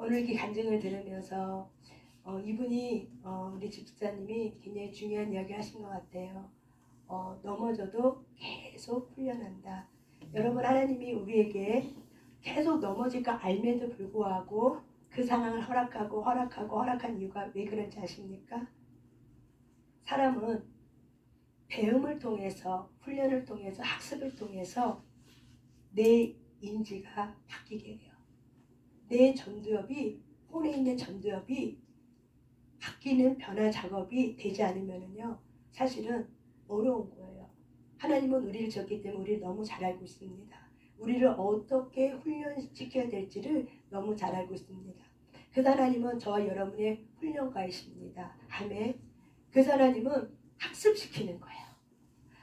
오늘 이렇게 간증을 들으면서 이분이 우리 집사님이 굉장히 중요한 이야기 하신 것 같아요. 넘어져도 계속 훈련한다. 여러분, 하나님이 우리에게 계속 넘어질 거 알면도 불구하고 그 상황을 허락한 이유가 왜 그런지 아십니까? 사람은 배움을 통해서, 훈련을 통해서, 학습을 통해서 내 인지가 바뀌게 돼요. 내 전두엽이, 혼에 있는 전두엽이 바뀌는 변화 작업이 되지 않으면요, 사실은 어려운 거예요. 하나님은 우리를 줬기 때문에 우리를 너무 잘 알고 있습니다. 우리를 어떻게 훈련시켜야 될지를 너무 잘 알고 있습니다. 그 하나님은 저와 여러분의 훈련가이십니다. 아멘. 그 하나님은 학습시키는 거예요.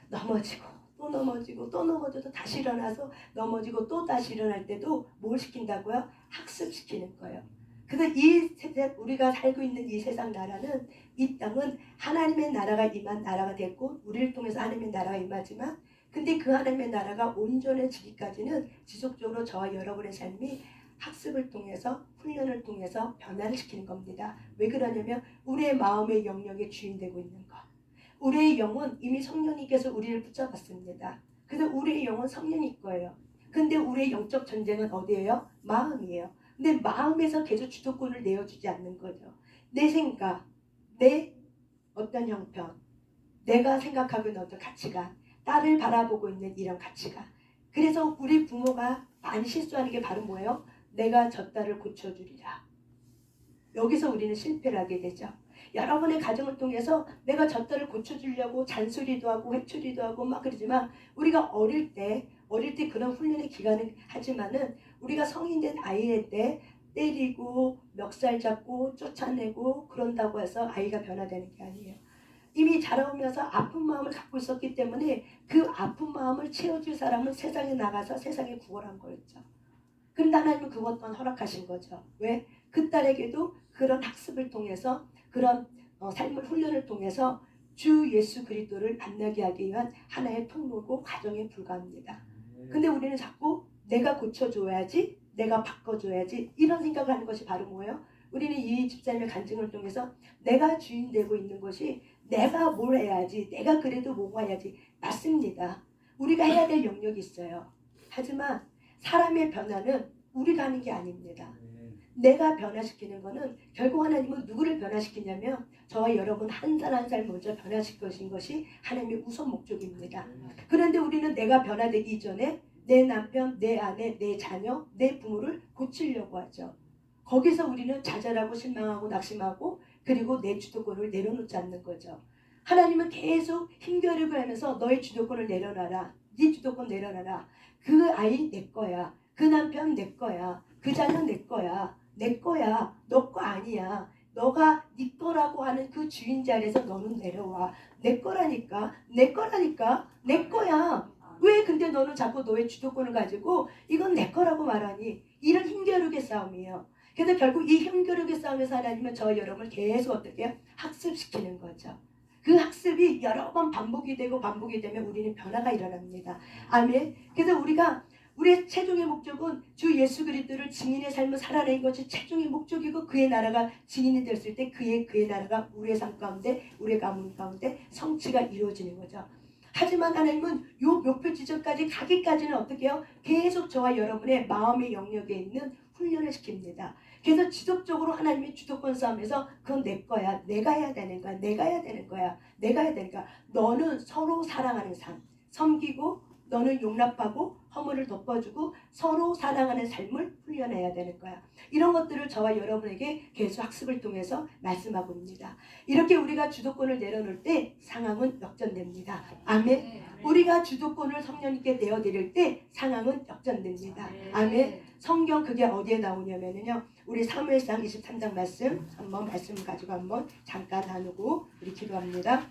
넘어지고 또 넘어지고 또 넘어져도 다시 일어나서 넘어지고 또 다시 일어날 때도 뭘 시킨다고요? 학습시키는 거예요. 그래서 이 세상, 우리가 살고 있는 이 세상 나라는, 이 땅은 하나님의 나라가 임한 나라가 됐고 우리를 통해서 하나님의 나라가 임하지만, 근데 그 하나님의 나라가 온전해지기까지는 지속적으로 저와 여러분의 삶이 학습을 통해서, 훈련을 통해서 변화를 시키는 겁니다. 왜 그러냐면 우리의 마음의 영역에 주인되고 있는 것. 우리의 영은 이미 성령님께서 우리를 붙잡았습니다. 그래서 우리의 영은 성령일 거예요. 근데 우리의 영적 전쟁은 어디예요? 마음이에요. 근데 마음에서 계속 주도권을 내어주지 않는 거죠. 내 생각, 내 어떤 형편, 내가 생각하고 있는 어떤 가치관, 딸을 바라보고 있는 이런 가치관. 그래서 우리 부모가 많이 실수하는 게 바로 뭐예요? 내가 저 딸을 고쳐주리라. 여기서 우리는 실패를 하게 되죠. 여러분의 가정을 통해서 내가 저 딸을 고쳐주려고 잔소리도 하고 회초리도 하고 막 그러지만, 우리가 어릴 때 그런 훈련의 기간을 하지만은 우리가 성인 된 아이일 때 때리고 멱살 잡고 쫓아내고 그런다고 해서 아이가 변화되는 게 아니에요. 이미 자라오면서 아픈 마음을 갖고 있었기 때문에 그 아픈 마음을 채워줄 사람은 세상에 나가서 세상에 구원한 거였죠. 그런데 하나님은 그것 또한 허락하신 거죠. 왜? 그 딸에게도 그런 학습을 통해서, 그런 삶을 훈련을 통해서 주 예수 그리스도를 만나게 하기 위한 하나의 통로고 과정에 불과합니다. 근데 우리는 자꾸 내가 고쳐줘야지, 내가 바꿔줘야지, 이런 생각을 하는 것이 바로 뭐예요? 우리는 이 집사님의 간증을 통해서 내가 주인 되고 있는 것이, 내가 뭘 해야지, 내가 그래도 뭐가 해야지. 맞습니다. 우리가 해야 될 영역이 있어요. 하지만 사람의 변화는 우리가 하는 게 아닙니다. 내가 변화시키는 거는, 결국 하나님은 누구를 변화시키냐면 저와 여러분 한 살 한 살 먼저 변화시킬 것이 하나님의 우선 목적입니다. 그런데 우리는 내가 변화되기 전에 내 남편, 내 아내, 내 자녀, 내 부모를 고치려고 하죠. 거기서 우리는 좌절하고 실망하고 낙심하고, 그리고 내 주도권을 내려놓지 않는 거죠. 하나님은 계속 힘겨루고 하면서 너의 주도권을 내려놔라. 네 주도권 내려놔라. 그 아이 내 거야. 그 남편 내 거야. 그 자녀 내 거야. 내 거야. 너 거 아니야. 너가 네 거라고 하는 그 주인 자리에서 너는 내려와. 내 거라니까. 내 거라니까. 내 거야. 왜 근데 너는 자꾸 너의 주도권을 가지고 이건 내 거라고 말하니? 이런 힘겨루기의 싸움이에요. 그래서 결국 이 힘겨루기의 싸움에서 하나님은 저 여러분을 계속 어떻게 학습시키는 거죠. 그 학습이 여러 번 반복이 되면 우리는 변화가 일어납니다. 아멘. 그래서 우리의 최종의 목적은 주 예수 그리스도를 증인의 삶을 살아내는 것이 최종의 목적이고, 그의 나라가 증인이 됐을 때 그의 나라가 우리의 삶 가운데, 우리의 가문 가운데 성취가 이루어지는 거죠. 하지만 하나님은 요 목표 지점까지 가기까지는 어떻게 해요? 계속 저와 여러분의 마음의 영역에 있는 훈련을 시킵니다. 그래서 지속적으로 하나님의 주도권 싸움에서 그건 내 거야. 내가 해야 되는 거야. 내가 해야 되는 거야. 내가 해야 되니까. 너는 서로 사랑하는 삶. 섬기고, 너는 용납하고 허물을 덮어주고 서로 사랑하는 삶을 훈련해야 되는 거야. 이런 것들을 저와 여러분에게 계속 학습을 통해서 말씀하고 있습니다. 이렇게 우리가 주도권을 내려놓을 때 상황은 역전됩니다. 아멘. 우리가 주도권을 성령님께 내어드릴 때 상황은 역전됩니다. 아멘. 성경 그게 어디에 나오냐면요, 우리 사무엘상 23장 말씀 한번 말씀을 가지고 한번 잠깐 나누고 우리 기도합니다.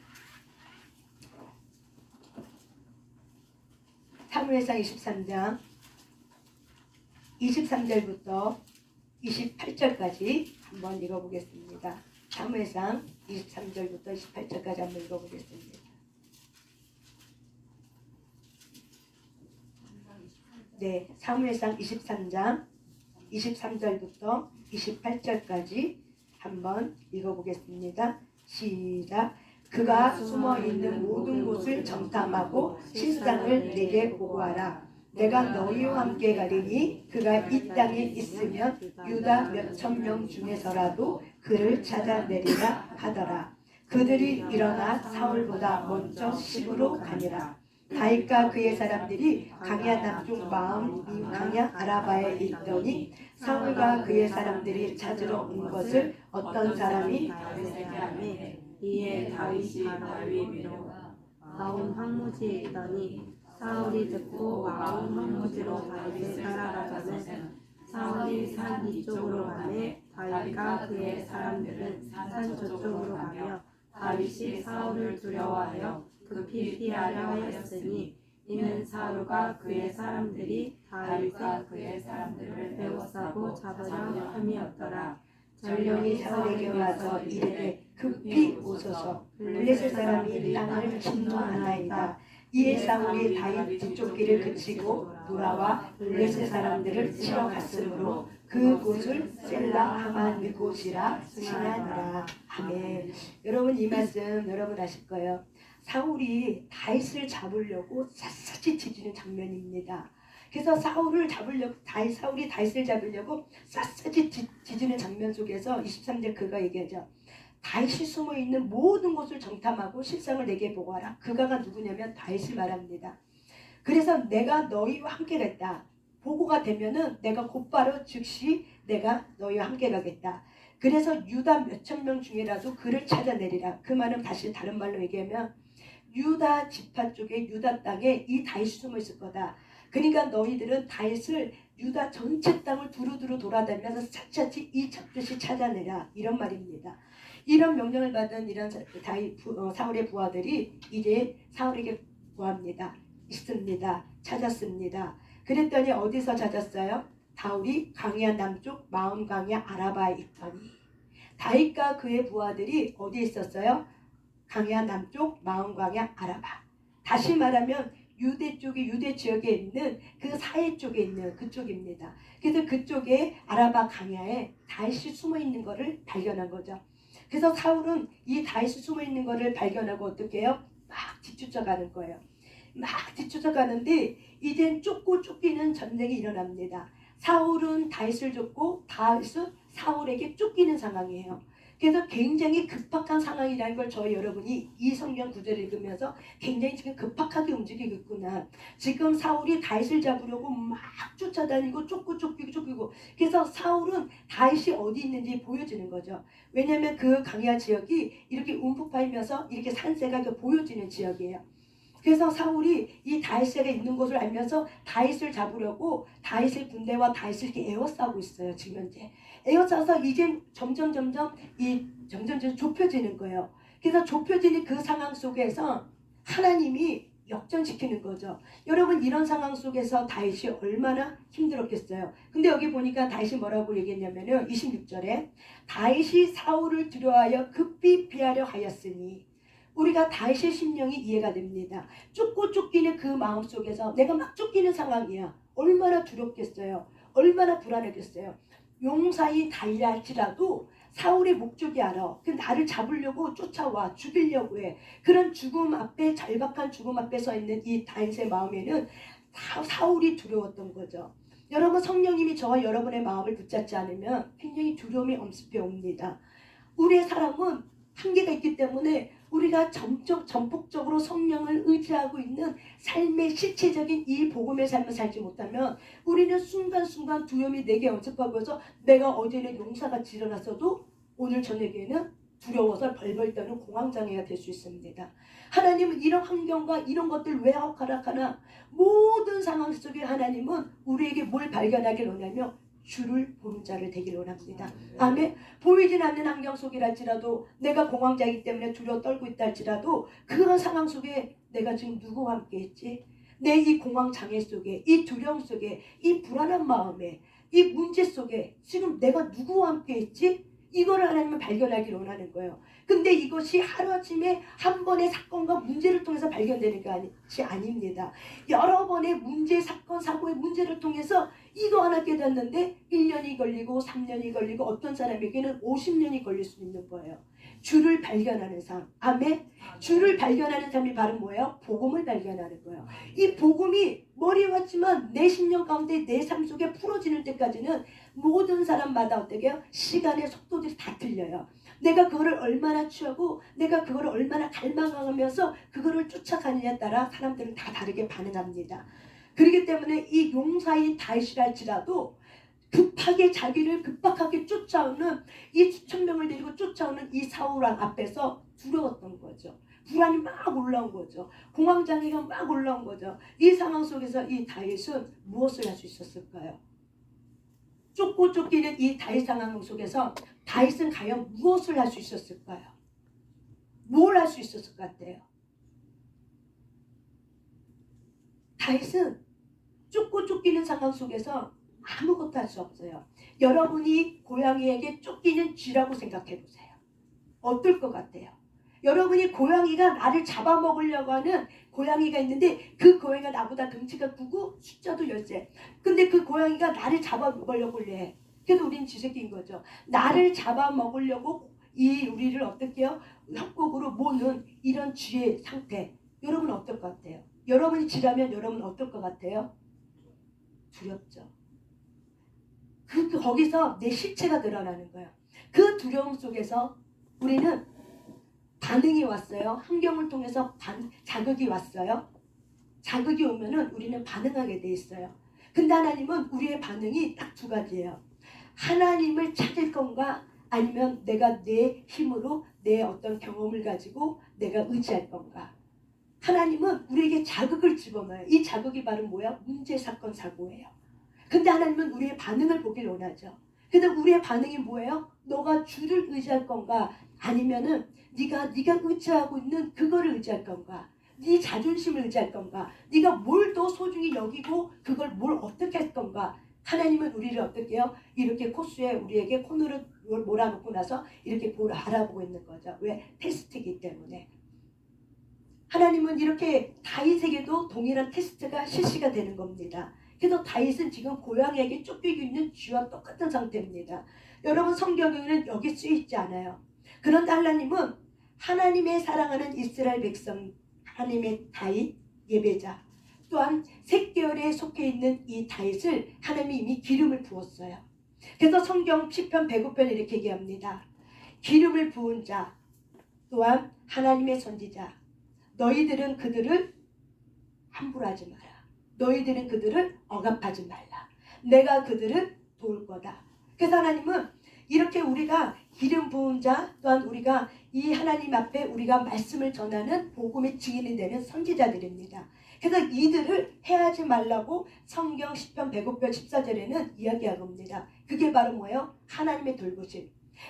사무엘상 23장 23절부터 28절까지 한번 읽어보겠습니다. 사무엘상 23절부터 28절까지 한번 읽어보겠습니다. 네, 사무엘상 23장 23절부터 28절까지 한번 읽어보겠습니다. 시작. 그가 숨어있는 모든 곳을 정탐하고 실상을 내게 보고하라. 내가 너희와 함께 가리니 그가 이 땅에 있으면 유다 몇천 명 중에서라도 그를 찾아내리라 하더라. 그들이 일어나 사울보다 먼저 시부로 가니라. 다윗과 그의 사람들이 강야 남쪽 마음 강야 아라바에 있더니 사울과 그의 사람들이 찾으러 온 것을 어떤 사람이 다윗에게 하매 이에 다윗이 다윗으로 마온 황무지에 있더니 사울이 듣고 마온 황무지로 다윗을 따라가자는 사울이 산 이쪽으로 가매 다윗과 그의 사람들은 산 저쪽으로 가며 다윗이 사울을 두려워하여 급히 피하려 하였으니 이는 사울과 그의 사람들이 다윗과 그의 사람들을 에워싸고 잡으려 함이었더라. 전령이 사울에게 와서 이르되 급히 오소서 블레셋 사람이 땅을 침노하나이다. 이에 사울이 다윗 뒤쫓기를 그치고 돌아와 블레셋 사람들을 치러 갔으므로 그곳을 셀라 하만 곳이라 칭하니라. 아멘. 여러분 이 말씀 여러분 아실 거예요. 사울이 다윗을 잡으려고 샅샅이 뒤지는 장면입니다. 그래서 사울이 다윗을 잡으려고 샅샅이 뒤지는 장면 속에서 23절 그가 얘기하죠. 다윗이 숨어있는 모든 곳을 정탐하고 실상을 내게 보고하라. 그가가 누구냐면 다윗을 말합니다. 그래서 내가 너희와 함께 갔다. 보고가 되면은 내가 곧바로 즉시 내가 너희와 함께 가겠다. 그래서 유다 몇천 명 중에라도 그를 찾아내리라. 그 말은 다시 다른 말로 얘기하면 유다 지파 쪽에 유다 땅에 이 다윗이 숨어 있을 거다. 그러니까 너희들은 다윗을 유다 전체 땅을 두루두루 돌아다니면서 차차치 이 잡듯이 찾아내라. 이런 말입니다. 이런 명령을 받은 이런 사울의 부하들이 이제 사울에게 구합니다. 있습니다. 찾았습니다. 그랬더니 어디서 찾았어요? 다윗이 강야 남쪽 마온 강야 아라바에 있더니 다윗과 그의 부하들이 어디에 있었어요? 강야 남쪽 마온 강야 아라바. 다시 말하면 유대 지역에 있는 그 사해 쪽에 있는 그쪽입니다. 그래서 그쪽에 아라바 강야에 다윗이 숨어 있는 것을 발견한 거죠. 그래서 사울은 이 다윗이 숨어 있는 것을 발견하고 어떻게 해요? 막 뒤쫓아가는 거예요. 막 뒤쫓아가는데 이젠 쫓기는 전쟁이 일어납니다. 사울은 다윗을 쫓고 다윗은 사울에게 쫓기는 상황이에요. 그래서 굉장히 급박한 상황이라는 걸 저희 여러분이 이 성경 구절을 읽으면서 굉장히 지금 급박하게 움직이고 있구나. 지금 사울이 다윗을 잡으려고 막 쫓아다니고 쫓기고 그래서 사울은 다윗이 어디 있는지 보여지는 거죠. 왜냐하면 그 강야 지역이 이렇게 움푹파이면서 이렇게 산세가 이렇게 보여지는 지역이에요. 그래서 사울이 이 다윗이 있는 곳을 알면서 다윗을 잡으려고 다윗의 군대와 다윗을 이렇게 에워싸고 있어요. 지금 현재 에워싸서 이제 점점 좁혀지는 거예요. 그래서 좁혀지는 그 상황 속에서 하나님이 역전시키는 거죠. 여러분 이런 상황 속에서 다윗이 얼마나 힘들었겠어요. 근데 여기 보니까 다윗이 뭐라고 얘기했냐면은 26절에 다윗이 사울을 두려워하여 급히 피하려 하였으니 우리가 다윗의 심령이 이해가 됩니다. 쫓기는 그 마음 속에서 내가 막 쫓기는 상황이야. 얼마나 두렵겠어요. 얼마나 불안하겠어요. 용사이 달려 할지라도 사울의 목적이 알아. 그 나를 잡으려고 쫓아와 죽이려고 해. 그런 죽음 앞에 절박한 죽음 앞에 서 있는 이 다윗의 마음에는 사울이 두려웠던 거죠. 여러분 성령님이 저와 여러분의 마음을 붙잡지 않으면 굉장히 두려움이 엄습해 옵니다. 우리의 사람은 한계가 있기 때문에 우리가 전폭적으로 성령을 의지하고 있는 삶의 실체적인 이 복음의 삶을 살지 못하면 우리는 순간순간 두려움이 내게 엄습하고 해서 내가 어제는 용사같이 일어났어도 오늘 저녁에는 두려워서 벌벌 떠는 공황장애가 될 수 있습니다. 하나님은 이런 환경과 이런 것들 왜 허락하나 모든 상황 속에 하나님은 우리에게 뭘 발견하길 원하며 주를 보는 자를 되기를 원합니다. 아멘. 보이진 않는 환경 속이랄지라도 내가 공황장애이기 때문에 두려워 떨고 있다 할지라도 그런 상황 속에 내가 지금 누구와 함께 있지? 내 이 공황장애 속에 이 두려움 속에 이 불안한 마음에 이 문제 속에 지금 내가 누구와 함께 있지? 이거를 하나님은 발견하기를 원하는 거예요. 근데 이것이 하루아침에 한 번의 사건과 문제를 통해서 발견되는 것이 아닙니다. 여러 번의 문제, 사건, 사고의 문제를 통해서 이거 하나 깨닫는데 1년이 걸리고 3년이 걸리고 어떤 사람에게는 50년이 걸릴 수 있는 거예요. 주를 발견하는 삶. 아멘. 주를 발견하는 삶이 바로 뭐예요? 복음을 발견하는 거예요. 이 복음이 머리에 왔지만 내 심령 가운데 내 삶 속에 풀어지는 때까지는 모든 사람마다 어떻게 해요? 시간의 속도들이 다 틀려요. 내가 그거를 얼마나 취하고 내가 그거를 얼마나 갈망하면서 그거를 쫓아가느냐에 따라 사람들은 다 다르게 반응합니다. 그렇기 때문에 이 용사인 다윗이랄지라도 급하게 자기를 급박하게 쫓아오는 이 수천 명을 데리고 쫓아오는 이 사울왕 앞에서 두려웠던 거죠. 불안이 막 올라온 거죠. 공황장애가 막 올라온 거죠. 이 상황 속에서 이 다윗은 무엇을 할 수 있었을까요? 쫓고 쫓기는 이 다윗 상황 속에서 다윗은 과연 무엇을 할 수 있었을까요? 뭘 할 수 있었을 것 같아요? 다윗은 쫓고 쫓기는 상황 속에서 아무것도 할 수 없어요. 여러분이 고양이에게 쫓기는 쥐라고 생각해 보세요. 어떨 것 같아요? 여러분이 고양이가 나를 잡아먹으려고 하는 고양이가 있는데 그 고양이가 나보다 등치가 크고 숫자도 10세. 근데 그 고양이가 나를 잡아먹으려고 해. 그래도 우린 쥐새끼인 거죠. 나를 잡아먹으려고 우리를 어떻게 해요? 협곡으로 모는 이런 쥐의 상태. 여러분 어떨 것 같아요? 여러분이 쥐라면 여러분 어떨 것 같아요? 두렵죠. 거기서 내 실체가 드러나는 거예요. 그 두려움 속에서 우리는 반응이 왔어요. 환경을 통해서 자극이 왔어요. 자극이 오면은 우리는 반응하게 돼 있어요. 근데 하나님은 우리의 반응이 딱 두 가지예요. 하나님을 찾을 건가 아니면 내가 내 힘으로 내 어떤 경험을 가지고 내가 의지할 건가. 하나님은 우리에게 자극을 집어넣어요. 이 자극이 바로 뭐야? 문제, 사건, 사고예요. 근데 하나님은 우리의 반응을 보길 원하죠. 근데 우리의 반응이 뭐예요? 너가 주를 의지할 건가? 아니면은 네가 의지하고 있는 그거를 의지할 건가? 네 자존심을 의지할 건가? 네가 뭘 더 소중히 여기고 그걸 뭘 어떻게 할 건가? 하나님은 우리를 어떻게 해요? 이렇게 코스에 우리에게 코너를 몰아놓고 나서 이렇게 알아보고 있는 거죠. 왜? 테스트이기 때문에. 하나님은 이렇게 다윗에게도 동일한 테스트가 실시가 되는 겁니다. 그래서 다윗은 지금 고양이에게 쫓기고 있는 쥐와 똑같은 상태입니다. 여러분 성경에는 여기 쓰여 있지 않아요. 그런데 하나님은 하나님의 사랑하는 이스라엘 백성, 하나님의 다윗 예배자, 또한 셋계열에 속해 있는 이 다윗을 하나님이 이미 기름을 부었어요. 그래서 성경 시편 105편 이렇게 얘기합니다. 기름을 부은 자, 또한 하나님의 선지자, 너희들은 그들을 함부로 하지 마라. 너희들은 그들을 억압하지 말라. 내가 그들을 도울 거다. 그래서 하나님은 이렇게 우리가 기름 부은 자, 또한 우리가 이 하나님 앞에 우리가 말씀을 전하는 복음의 증인이 되는 선지자들입니다. 그래서 이들을 해하지 말라고 성경 시편 105편 14절에는 이야기하고 있습니다. 그게 바로 뭐예요? 하나님의 돌보심.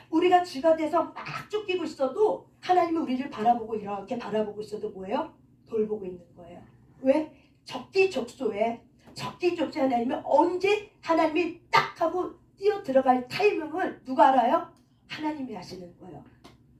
우리가 쥐가 돼서 막 쫓기고 있어도 하나님은 우리를 바라보고 이렇게 바라보고 있어도 뭐예요? 돌보고 있는 거예요. 왜? 적기적소에 하나님은 언제 하나님이 딱 하고 뛰어 들어갈 타이밍을 누가 알아요? 하나님이 하시는 거예요.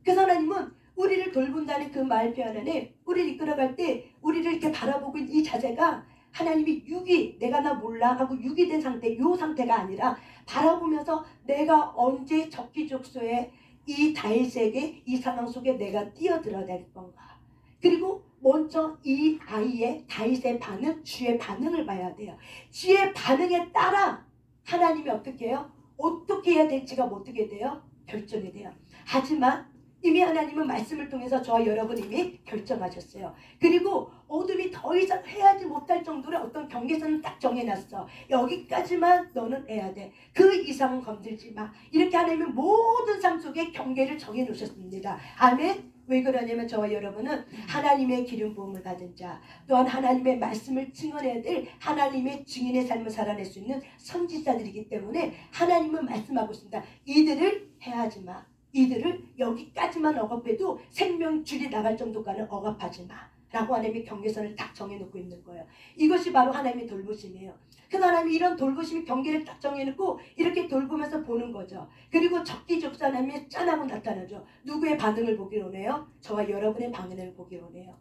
그래서 하나님은 우리를 돌본다는 그 말표 안에 우리를 이끌어갈 때 우리를 이렇게 바라보고 있는 이 자세가 하나님이 육이 내가 나 몰라 하고 육이 된 상태, 요 상태가 아니라 바라보면서 내가 언제 적기적소에 이 다윗에게 이 상황 속에 내가 뛰어들어야 될 건가. 그리고 먼저 이 아이의 다윗의 반응, 쥐의 반응을 봐야 돼요. 쥐의 반응에 따라 하나님이 어떻게 해요? 어떻게 해야 될지가 어떻게 돼요? 결정이 돼요. 하지만 이미 하나님은 말씀을 통해서 저와 여러분 이미 결정하셨어요. 그리고 어둠이 더 이상 해야지 못할 정도로 어떤 경계선을 딱 정해놨어. 여기까지만 너는 해야 돼. 그 이상은 건들지 마. 이렇게 하나님은 모든 삶 속에 경계를 정해놓으셨습니다. 아멘. 왜 그러냐면 저와 여러분은 하나님의 기름 부음을 받은 자, 또한 하나님의 말씀을 증언해야 될 하나님의 증인의 삶을 살아낼 수 있는 선지자들이기 때문에 하나님은 말씀하고 있습니다. 이들을 해하지 마. 이들을 여기까지만 억압해도 생명줄이 나갈 정도까지는 억압하지 마. 라고 하나님이 경계선을 딱 정해놓고 있는 거예요. 이것이 바로 하나님의 돌보심이에요. 그래서 하나님이 이런 돌보심의 경계를 딱 정해놓고 이렇게 돌보면서 보는 거죠. 그리고 적기적소 하나님이 짠하고 나타나죠. 누구의 반응을 보기로 원해요? 저와 여러분의 반응을 보기로 원해요.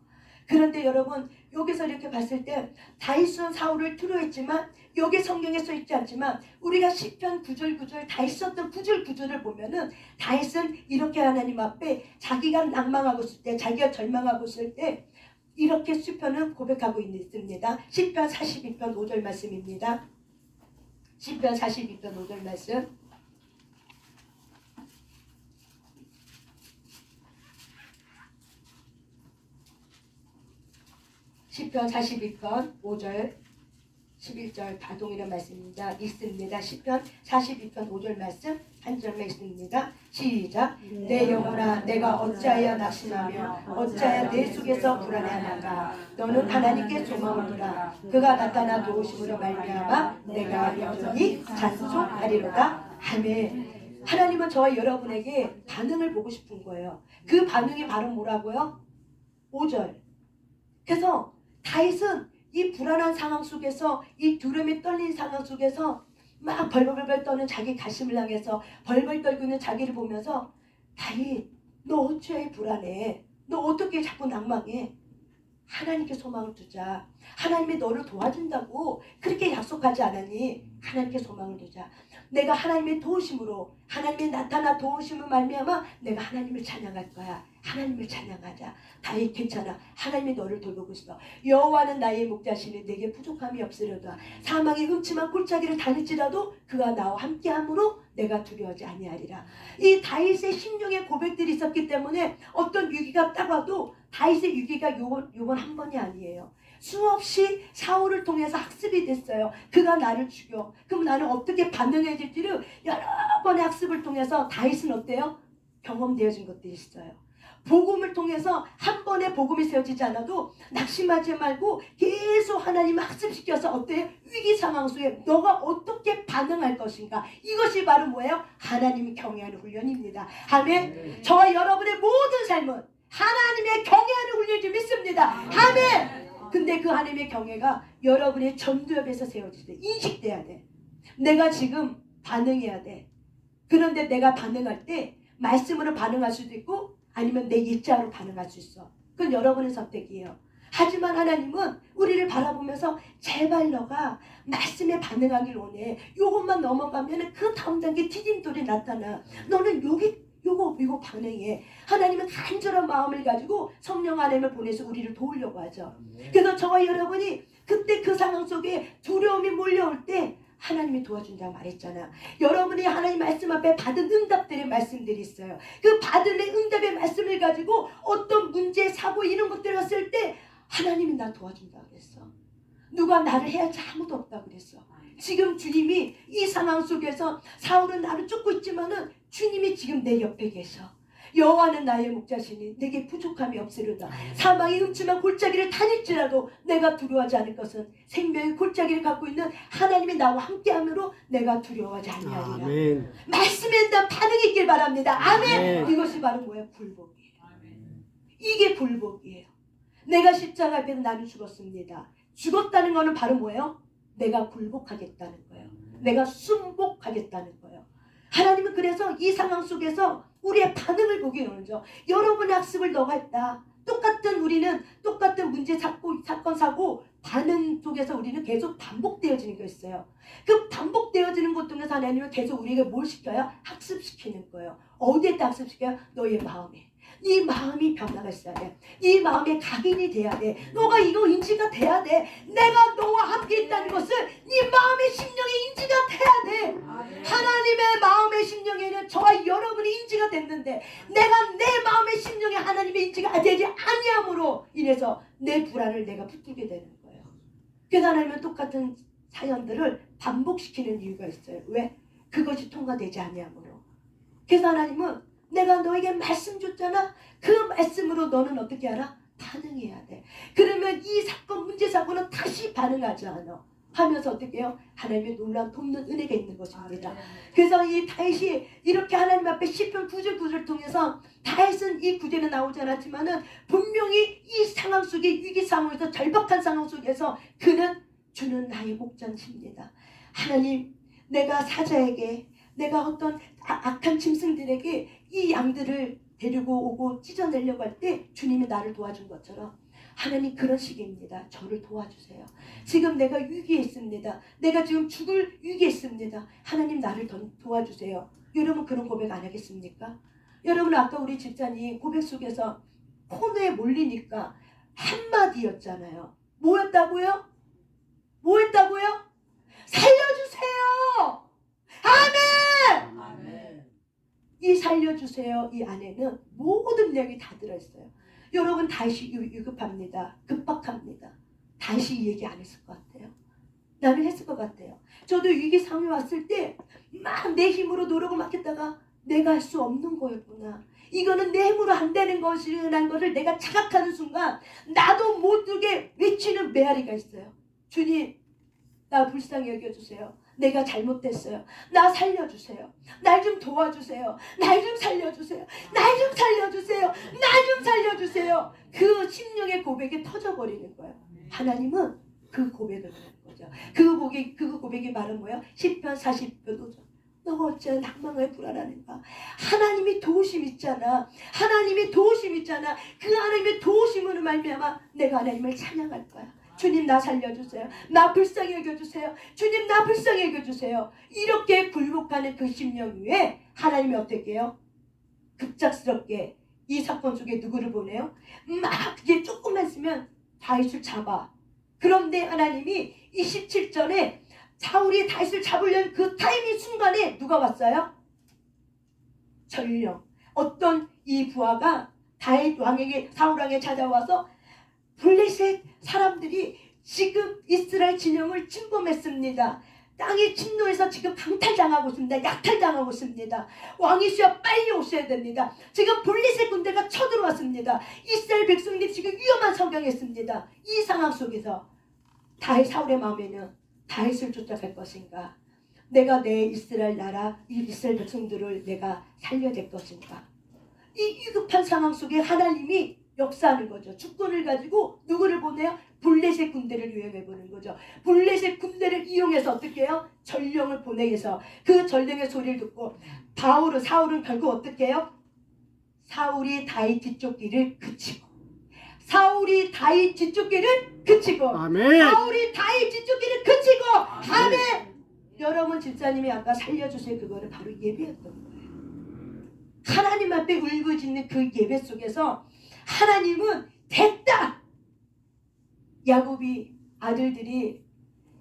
그런데 여러분 여기서 이렇게 봤을 때 다윗은 사울을 두려워했지만 여기 성경에 써 있지 않지만 우리가 시편 9절 9절 다윗 썼던 9절 9절을 보면은 다윗은 이렇게 하나님 앞에 자기가 낭망하고 있을 때 자기가 절망하고 있을 때 이렇게 시편은 고백하고 있습니다. 시편 42편 5절 말씀입니다. 시편 42편 5절 말씀. 시편 42편 5절 11절 다 동일한 말씀입니다. 있습니다. 시편 42편 5절 말씀 한 절만 있습니다. 시작. 내 영혼아 내가 어찌하여 낙심하며 어찌하여 내 속에서 불안해하는가. 너는 하나님께 소망을 두라. 그가 나타나 도우심으로 말미암아 내가 여전히 찬송하리로다. 아멘. 하나님은 저와 여러분에게 반응을 보고 싶은 거예요. 그 반응이 바로 뭐라고요? 5절. 그래서 다윗은 이 불안한 상황 속에서 이 두려움이 떨린 상황 속에서 막 벌벌벌 떠는 자기 가슴을 향해서 벌벌 떨고 있는 자기를 보면서 다윗 너 어찌해 불안해? 너 어떻게 자꾸 낭망해? 하나님께 소망을 두자. 하나님이 너를 도와준다고 그렇게 약속하지 않았니? 하나님께 소망을 두자. 내가 하나님의 도우심으로 하나님의 나타나 도우심을 말미암아 내가 하나님을 찬양할 거야. 하나님을 찬양하자. 다윗 괜찮아. 하나님이 너를 돌보고 있어. 여호와는 나의 목자시니 내게 부족함이 없으려다. 사망의 음침한 골짜기를 다닐지라도 그가 나와 함께함으로 내가 두려워하지 아니하리라. 이 다윗의 심령의 고백들이 있었기 때문에 어떤 위기가 딱 와도 다윗의 위기가 요번 한 번이 아니에요. 수없이 사울을 통해서 학습이 됐어요. 그가 나를 죽여. 그럼 나는 어떻게 반응해야 될지를 여러 번의 학습을 통해서 다윗은 어때요? 경험되어진 것들이 있어요. 복음을 통해서 한 번에 복음이 세워지지 않아도 낙심하지 말고 계속 하나님을 학습시켜서 어때? 위기 상황 속에 너가 어떻게 반응할 것인가. 이것이 바로 뭐예요? 하나님이 경외하는 훈련입니다. 아멘. 저와 여러분의 모든 삶은 하나님의 경외하는 훈련인 줄 믿습니다. 아멘. 근데 그 하나님의 경외가 여러분의 전두엽에서 세워질 때 인식돼야 돼. 내가 지금 반응해야 돼. 그런데 내가 반응할 때 말씀으로 반응할 수도 있고 아니면 내 일자로 반응할 수 있어. 그건 여러분의 선택이에요. 하지만 하나님은 우리를 바라보면서 제발 너가 말씀에 반응하길 원해. 요것만 넘어가면 그 다음 단계 디딤돌이 나타나. 너는 요거 반응해. 하나님은 간절한 마음을 가지고 성령 하나님을 보내서 우리를 도우려고 하죠. 그래서 저와 여러분이 그때 그 상황 속에 두려움이 몰려올 때 하나님이 도와준다고 말했잖아. 여러분이 하나님 말씀 앞에 받은 응답들의 말씀들이 있어요. 그 받은 응답의 말씀을 가지고 어떤 문제, 사고 이런 것들 왔을 때 하나님이 나 도와준다고 그랬어. 누가 나를 해야 할 아무도 없다고 그랬어. 지금 주님이 이 상황 속에서 사울은 나를 쫓고 있지만은 주님이 지금 내 옆에 계셔. 여호와는 나의 목자시니 내게 부족함이 없으리로다. 사망의 음침한 골짜기를 다닐지라도 내가 두려워하지 않을 것은 생명의 골짜기를 갖고 있는 하나님이 나와 함께함으로 내가 두려워하지 아니하리라. 아멘. 말씀에 대한 반응이 있길 바랍니다. 아멘. 아멘. 이것이 바로 뭐예요? 굴복이에요. 이게 굴복이에요. 내가 십자가 앞에서 나는 죽었습니다. 죽었다는 거는 바로 뭐예요? 내가 굴복하겠다는 거예요. 내가 순복하겠다는 거예요. 하나님은 그래서 이 상황 속에서 우리의 반응을 보기 원하죠. 여러분의 학습을 너가 했다. 우리는 똑같은 문제 사건 사고 반응 속에서 우리는 계속 반복되어지는 게 있어요. 그 반복되어지는 것 통해서 하나님은 계속 우리에게 뭘 시켜요? 학습시키는 거예요. 어디에다 학습시켜요? 너의 마음에. 네 마음이 변화가 있어야 돼. 네 마음에 각인이 돼야 돼. 너가 이거 인지가 돼야 돼. 내가 너와 함께 있다는 것을 네 마음의 심령에 인지가 돼야 돼. 하나님의 마음의 심령에는 저와 여러분이 인지가 됐는데 내가 내 마음의 심령에 하나님의 인지가 되지 아니함으로 인해서 내 불안을 내가 붙들게 되는 거예요. 그래서 하나님은 똑같은 사연들을 반복시키는 이유가 있어요. 왜? 그것이 통과되지 아니함으로. 그래서 하나님은 내가 너에게 말씀 줬잖아. 그 말씀으로 너는 어떻게 하라? 반응해야 돼. 그러면 이 사건 문제 사고는 다시 반응하지 않아. 하면서 어떻게 해요? 하나님의 놀라운 돕는 은혜가 있는 것입니다. 그래서 이 다윗이 이렇게 하나님 앞에 시편 9절 9절 통해서 다윗은 이 구절에 나오지 않았지만은 분명히 이 상황 속에 위기 상황에서 절박한 상황 속에서 주는 나의 목자십니다. 하나님 내가 사자에게 내가 어떤 악한 짐승들에게 이 양들을 데리고 오고 찢어내려고 할 때 주님이 나를 도와준 것처럼 하나님 그런 식입니다. 저를 도와주세요. 지금 내가 위기에 있습니다. 내가 지금 죽을 위기에 있습니다. 하나님 나를 도와주세요. 여러분 그런 고백 안 하겠습니까? 여러분 아까 우리 집사님 고백 속에서 코너에 몰리니까 한마디였잖아요. 뭐였다고요? 뭐였다고요? 살려주세요. 아멘. 아멘. 이 살려주세요 이 안에는 모든 내용이 다 들어있어요. 여러분 다시 위급합니다. 급박합니다. 다시 이 얘기 안 했을 것 같아요. 나는 했을 것 같아요. 저도 위기 상황이 왔을 때 막 내 힘으로 노력을 막 했다가 내가 할 수 없는 거였구나. 이거는 내 힘으로 안 되는 것이라는 것을 내가 자각하는 순간 나도 모르게 외치는 메아리가 있어요. 주님, 나 불쌍히 여겨주세요. 내가 잘못됐어요. 나 살려주세요. 날 좀 도와주세요. 날 좀 살려주세요. 날 좀 살려주세요. 날 좀 살려주세요. 그 심령의 고백이 터져버리는 거예요. 하나님은 그 고백을 하는 거죠. 그 고백이 말은 뭐예요? 시편 40편 5절. 너 어찌 낭망을 불안하는가? 하나님이 도우심 있잖아. 하나님의 도우심 있잖아. 그 하나님의 도우심으로 말미암아 내가 하나님을 찬양할 거야. 주님 나 살려주세요. 나 불쌍히 여겨주세요. 주님 나 불쌍히 여겨주세요. 이렇게 굴복하는 그 심령 위에 하나님이 어떻게 해요? 급작스럽게 이 사건 속에 누구를 보내요? 막 이제 조금만 쓰면 다윗을 잡아. 그런데 하나님이 27절에 사울이 다윗을 잡으려는 그 타이밍 순간에 누가 왔어요? 전령. 어떤 이 부하가 다윗 왕에게 사울 왕에 찾아와서 블레셋 사람들이 지금 이스라엘 진영을 침범했습니다. 땅이 침노해서 지금 강탈당하고 있습니다. 약탈당하고 있습니다. 왕이시여 빨리 오셔야 됩니다. 지금 블레셋 군대가 쳐들어왔습니다. 이스라엘 백성들이 지금 위험한 상황에 있습니다. 이 상황 속에서 다윗 사울의 마음에는 다윗을 쫓아갈 것인가? 내가 내 이스라엘 나라 이스라엘 백성들을 내가 살려낼 것인가? 이 위급한 상황 속에 하나님이 역사하는 거죠. 주권을 가지고 누구를 보내요? 블레셋 군대를 이용해 보는 거죠. 블레셋 군대를 이용해서 어떻게 해요? 전령을 보내서 그 전령의 소리를 듣고 사울은 결국 어떻게 해요? 사울이 다윗 뒤쪽 길을 그치고 사울이 다윗 뒤쪽 길을 그치고 아멘. 사울이 다윗 뒤쪽 길을 그치고 아멘. 여러분 집사님이 아까 살려주세요 그거를 바로 예배였던 거예요. 하나님 앞에 울부짖는 그 예배 속에서 하나님은 됐다. 야곱이 아들들이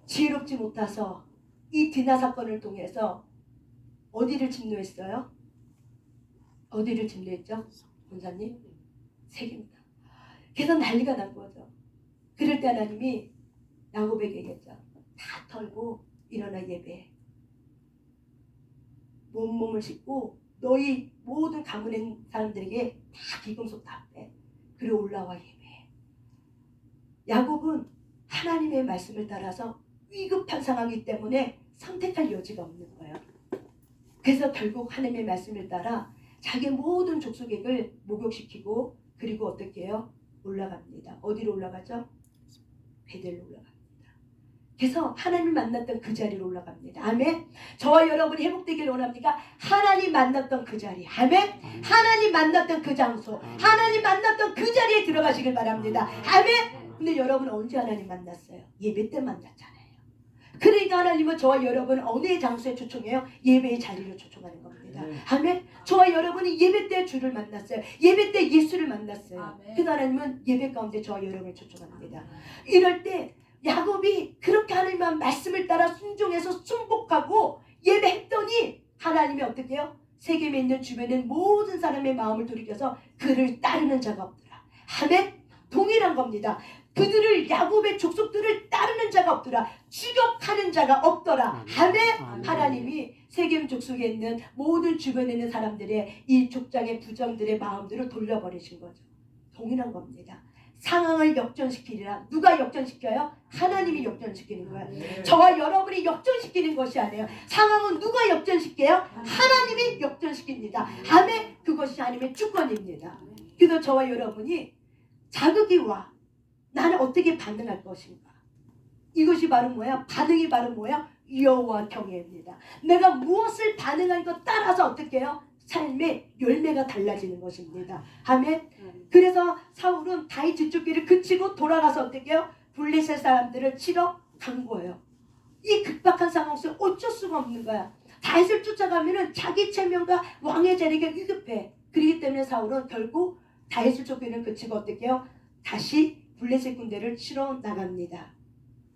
지혜롭지 못해서 이 디나 사건을 통해서 어디를 침노했어요? 어디를 침노했죠? 권사님? 세겜이다. 그래서 난리가 난 거죠. 그럴 때 하나님이 야곱에게 얘기했죠. 다 털고 일어나 예배해. 몸을 씻고 너희 모든 가문의 사람들에게 다 기금속 다 빼. 그리고 올라와 예배해. 야곱은 하나님의 말씀을 따라서 위급한 상황이기 때문에 선택할 여지가 없는 거예요. 그래서 결국 하나님의 말씀을 따라 자기 모든 족속액을 목욕시키고 그리고 어떻게 해요? 올라갑니다. 어디로 올라가죠? 베델로 올라갑니다. 그래서 하나님 만났던 그 자리로 올라갑니다. 아멘. 저와 여러분이 회복되기를 원합니까? 하나님 만났던 그 자리. 아멘. 하나님 만났던 그 장소. 하나님 만났던 그 자리에 들어가시길 바랍니다. 아멘. 근데 여러분 언제 하나님 만났어요? 예배 때 만났잖아요. 그러니까 하나님은 저와 여러분을 어느 장소에 초청해요? 예배의 자리로 초청하는 겁니다. 아멘. 저와 여러분이 예배 때 주를 만났어요. 예배 때 예수를 만났어요. 그래서 하나님은 예배 가운데 저와 여러분을 초청합니다. 이럴 때 야곱이 그렇게 하나님의 말씀을 따라 순종해서 순복하고 예배했더니 하나님이 어떻게 해요? 세겜에 있는 주변에 모든 사람의 마음을 돌이켜서 그를 따르는 자가 없더라. 아멘. 동일한 겁니다. 그들을 야곱의 족속들을 따르는 자가 없더라. 추격하는 자가 없더라. 아멘. 하나님이 세겜 족속에 있는 모든 주변에 있는 사람들의 이 족장의 부정들의 마음들을 돌려버리신 거죠. 동일한 겁니다. 상황을 역전시키리라. 누가 역전시켜요? 하나님이 역전시키는 거예요. 저와 여러분이 역전시키는 것이 아니에요. 상황은 누가 역전시켜요? 하나님이 역전시킵니다. 아멘. 그것이 하나님의 주권입니다. 그래서 저와 여러분이 자극이 와. 나는 어떻게 반응할 것인가? 이것이 바로 뭐야? 반응이 바로 뭐야? 여호와 경외입니다. 내가 무엇을 반응한 것 따라서 어떻게 해요? 삶의 열매가 달라지는 것입니다. 아멘. 그래서 사울은 다윗 뒤쫓기를 그치고 돌아가서 어떻게 해요? 블레셋 사람들을 치러 간 거예요. 이 급박한 상황 속에 어쩔 수가 없는 거야. 다윗을 쫓아가면은 자기 체면과 왕의 자리가 위급해. 그렇기 때문에 사울은 결국 다윗을 쫓기를 그치고 어떻게 해요? 다시 블레셋 군대를 치러 나갑니다.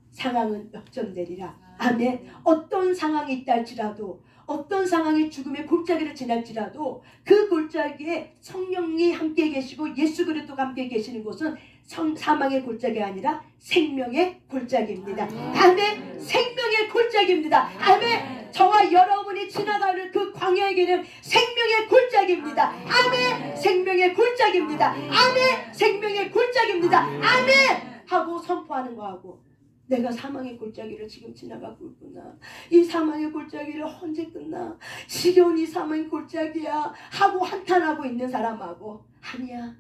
상황은 역전되리라. 아멘. 어떤 상황이 있다 할지라도, 어떤 상황이 죽음의 골짜기를 지날지라도 그 골짜기에 성령이 함께 계시고 예수 그리스도가 함께 계시는 곳은 사망의 골짜기가 아니라 생명의 골짜기입니다. 아멘. 생명의 골짜기입니다. 아멘. 저와 여러분이 지나가는 그 광야의 길은 생명의 골짜기입니다. 아멘. 생명의 골짜기입니다. 아멘. 생명의 골짜기입니다. 아멘. 하고 선포하는 거하고, 내가 사망의 골짜기를 지금 지나가고 있구나. 이 사망의 골짜기를 언제 끝나? 지겨운 이 사망의 골짜기야 하고 한탄하고 있는 사람하고, 아니야,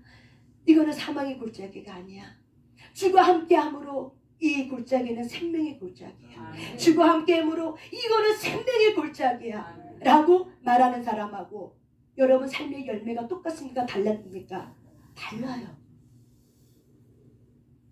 이거는 사망의 골짜기가 아니야. 주가 함께함으로 이 골짜기는 생명의 골짜기야. 주가 함께함으로 이거는 생명의 골짜기야 라고 말하는 사람하고, 여러분 삶의 열매가 똑같습니까? 달랐습니까? 달라요.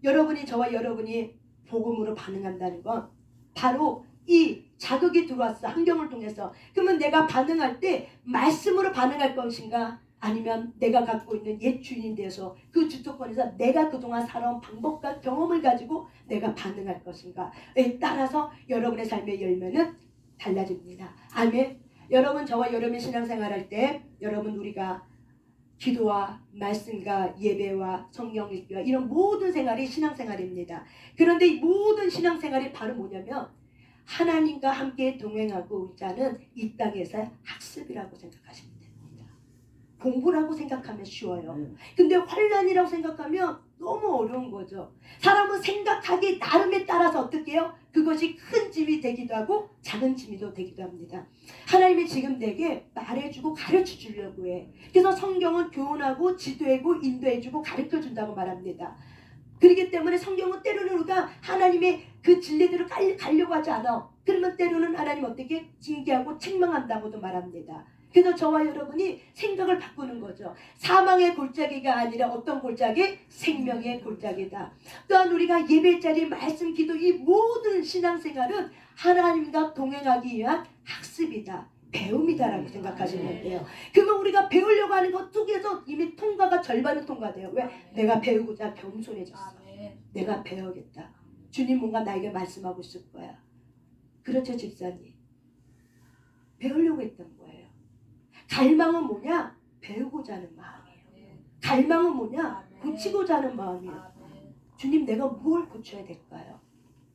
여러분이, 저와 여러분이 복음으로 반응한다는 건 바로 이 자극이 들어왔어. 환경을 통해서. 그러면 내가 반응할 때 말씀으로 반응할 것인가? 아니면 내가 갖고 있는 옛 주인이 되어서 그 주도권에서 내가 그동안 살아온 방법과 경험을 가지고 내가 반응할 것인가에 따라서 여러분의 삶의 열매는 달라집니다. 아멘. 여러분, 저와 여러분이 신앙생활할 때 여러분, 우리가 기도와 말씀과 예배와 성경 읽기와 이런 모든 생활이 신앙생활입니다. 그런데 이 모든 신앙생활이 바로 뭐냐면 하나님과 함께 동행하고 있자는 이 땅에서의 학습이라고 생각하시면 됩니다. 공부라고 생각하면 쉬워요. 근데 환난이라고 생각하면 너무 어려운 거죠. 사람은 생각하기 나름에 따라서 어떻게 해요? 그것이 큰 짐이 되기도 하고 작은 짐이 되기도 합니다. 하나님이 지금 내게 말해주고 가르쳐주려고 해. 그래서 성경은 교훈하고 지도하고 인도해주고 가르쳐준다고 말합니다. 그렇기 때문에 성경은 때로는 우리가 하나님의 그 진리대로 가려고 하지 않아. 그러면 때로는 하나님 어떻게 징계하고 책망한다고도 말합니다. 그래서 저와 여러분이 생각을 바꾸는 거죠. 사망의 골짜기가 아니라 어떤 골짜기? 생명의 골짜기다. 또한 우리가 예배자리, 말씀, 기도, 이 모든 신앙생활은 하나님과 동행하기 위한 학습이다. 배움이다라고 생각하시면 돼요. 그러면 우리가 배우려고 하는 것 속에서 이미 통과가 절반은 통과돼요. 왜? 내가 배우고자 겸손해졌어. 내가 배우겠다. 주님 뭔가 나에게 말씀하고 있을 거야. 그렇죠, 집사님. 배우려고 했던 거예요. 갈망은 뭐냐? 배우고자 하는 마음이에요. 갈망은 뭐냐? 고치고자 하는 마음이에요. 주님, 내가 뭘 고쳐야 될까요?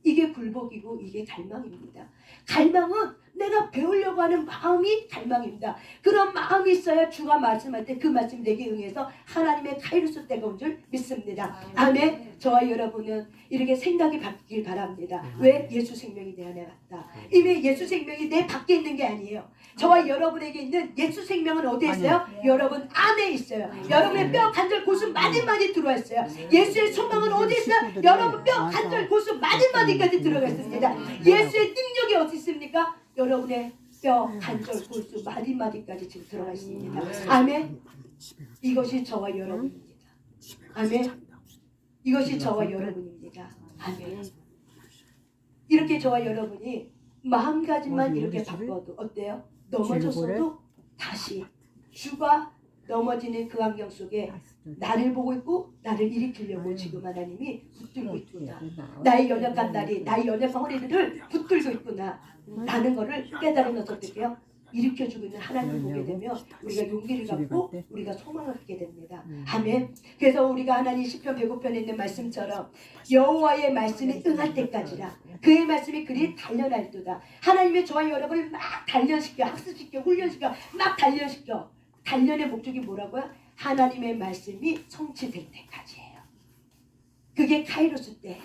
이게 굴복이고 이게 갈망입니다. 갈망은 내가 배우려고 하는 마음이 갈망입니다. 그런 마음이 있어야 주가 말씀할 때 그 말씀 내게 응해서 하나님의 카이로스 때가 온 줄 믿습니다. 아멘. 저와 여러분은 이렇게 생각이 바뀌길 바랍니다. 왜? 예수 생명이 내 안에 왔다. 이미 예수 생명이 내 밖에 있는 게 아니에요. 저와 여러분에게 있는 예수 생명은 어디에 있어요? 여러분 안에 있어요. 여러분의 뼈, 관절, 골수 마디마디 들어와 있어요. 예수의 소망은 어디 있어요? 여러분 뼈, 관절, 골수 마디마디까지 들어가 있습니다. 예수의 능력이 어디 있습니까? 여러분의 뼈, 관절, 골수 마디마디까지 지금 들어가 있습니다. 아멘. 이것이 저와 여러분입니다. 아멘. 이것이 저와 여러분입니다. 아멘. 이렇게 저와 여러분이 마음가짐만 이렇게 바꿔도 어때요? 넘어졌어도 다시 주가 넘어지는 그 환경 속에 나를 보고 있고 나를 일으키려고 지금 하나님이 붙들고 있구나. 나의 연약한 다리, 나의 연약한 허리를 붙들고 있구나 라는 것을 깨달으면서 어떻게 해요? 일으켜주고 있는 하나님을 보게 되면 우리가 용기를 갖고 우리가 소망을 갖게 됩니다. 아멘. 그래서 우리가 하나님 시편 105편에 있는 말씀처럼 여호와의 말씀이 응할 때까지라 그의 말씀이 그리 단련할도다. 하나님의 저와 여러분을 막 단련시켜, 학습시켜, 훈련시켜, 막 단련시켜. 단련의 목적이 뭐라고요? 하나님의 말씀이 성취될 때까지예요. 그게 카이로스 때예요.